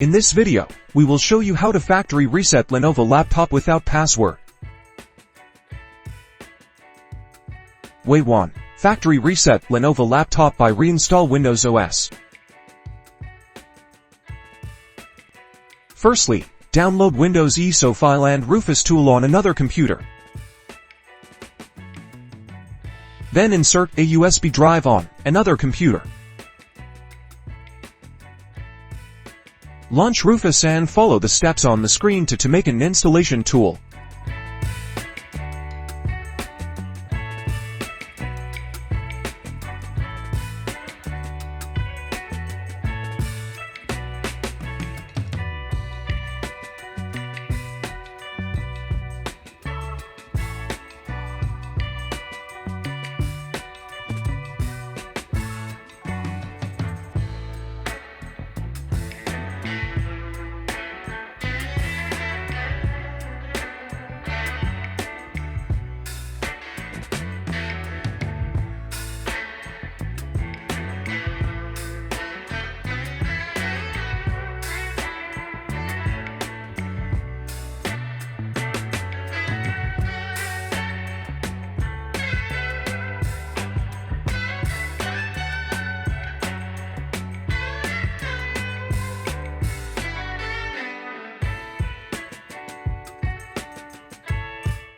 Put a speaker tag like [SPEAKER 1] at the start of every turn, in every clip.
[SPEAKER 1] In this video, we will show you how to factory reset Lenovo laptop without password. Way 1. Factory reset Lenovo laptop by reinstall Windows OS. Firstly, download Windows ISO file and Rufus tool on another computer. Then insert a USB drive on another computer. Launch Rufus and follow the steps on the screen to make an installation tool.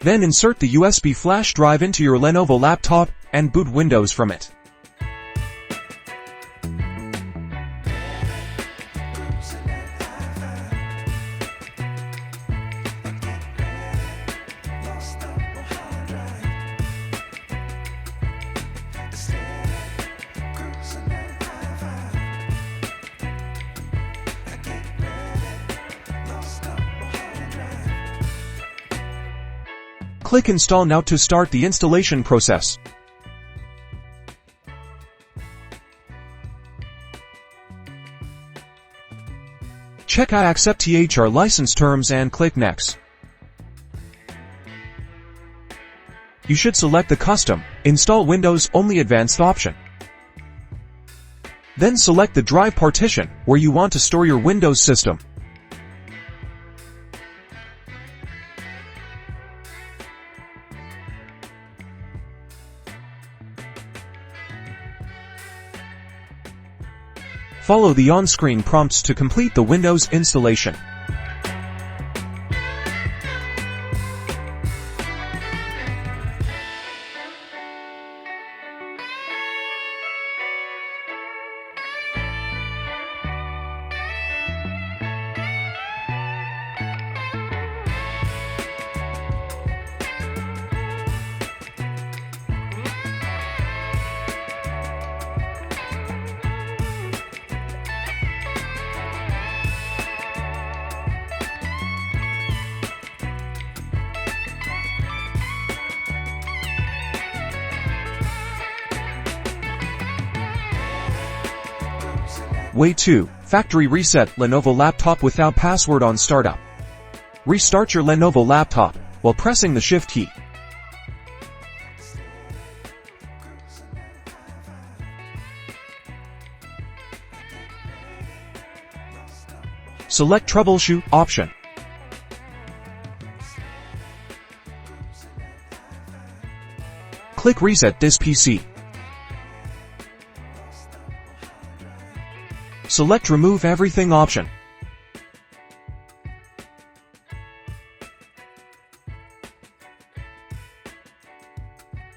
[SPEAKER 1] Then insert the USB flash drive into your Lenovo laptop and boot Windows from it. Click Install now to start the installation process. Check I accept THR license terms and click Next. You should select the Custom Install Windows Only Advanced option. Then select the drive partition where you want to store your Windows system. Follow the on-screen prompts to complete the Windows installation. Way 2. Factory reset Lenovo laptop without password on startup. Restart your Lenovo laptop while pressing the Shift key. Select Troubleshoot option. Click Reset this PC. Select Remove Everything option.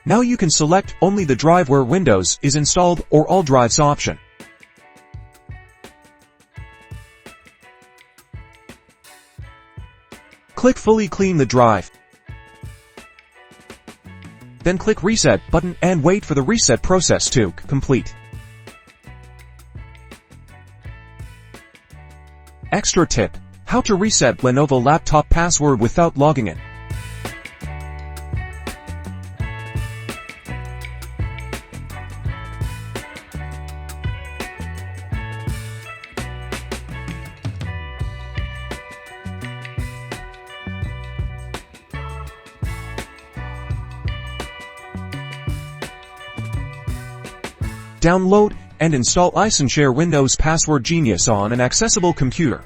[SPEAKER 1] Now you can select only the drive where Windows is installed or all drives option. Click Fully clean the drive. Then click Reset button and wait for the reset process to complete. Extra tip: how to reset Lenovo laptop password without logging in. Download and install iSunshare Windows Password Genius on an accessible computer.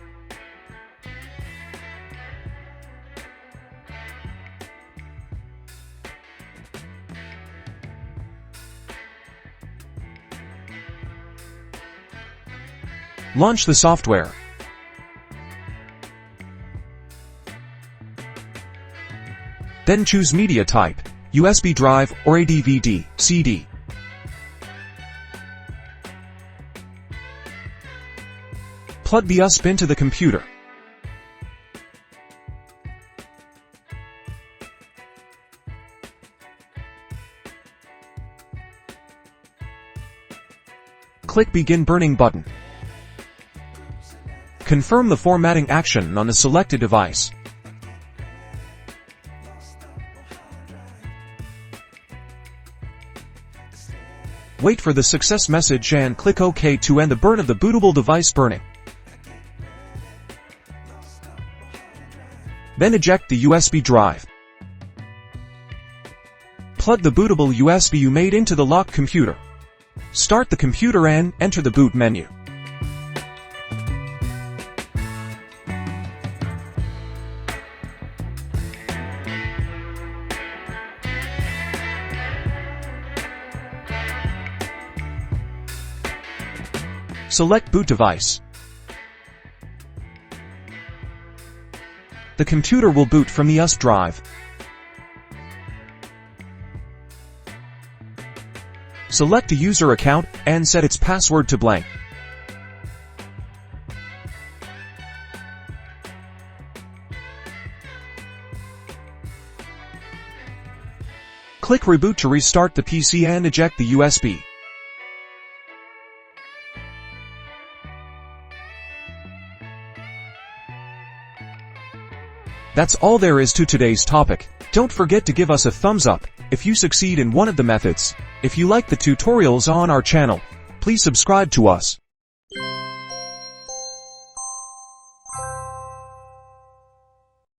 [SPEAKER 1] Launch the software. Then choose media type, USB drive or a DVD, CD. Plug the USB into the computer. Click Begin Burning button. Confirm the formatting action on the selected device. Wait for the success message and click OK to end the burn of the bootable device burning. Then eject the USB drive. Plug the bootable USB you made into the locked computer. Start the computer and enter the boot menu. Select boot device. The computer will boot from the USB drive. Select a user account and set its password to blank. Click Reboot to restart the PC and eject the USB. That's all there is to today's topic. Don't forget to give us a thumbs up if you succeed in one of the methods. If you like the tutorials on our channel, please subscribe to us.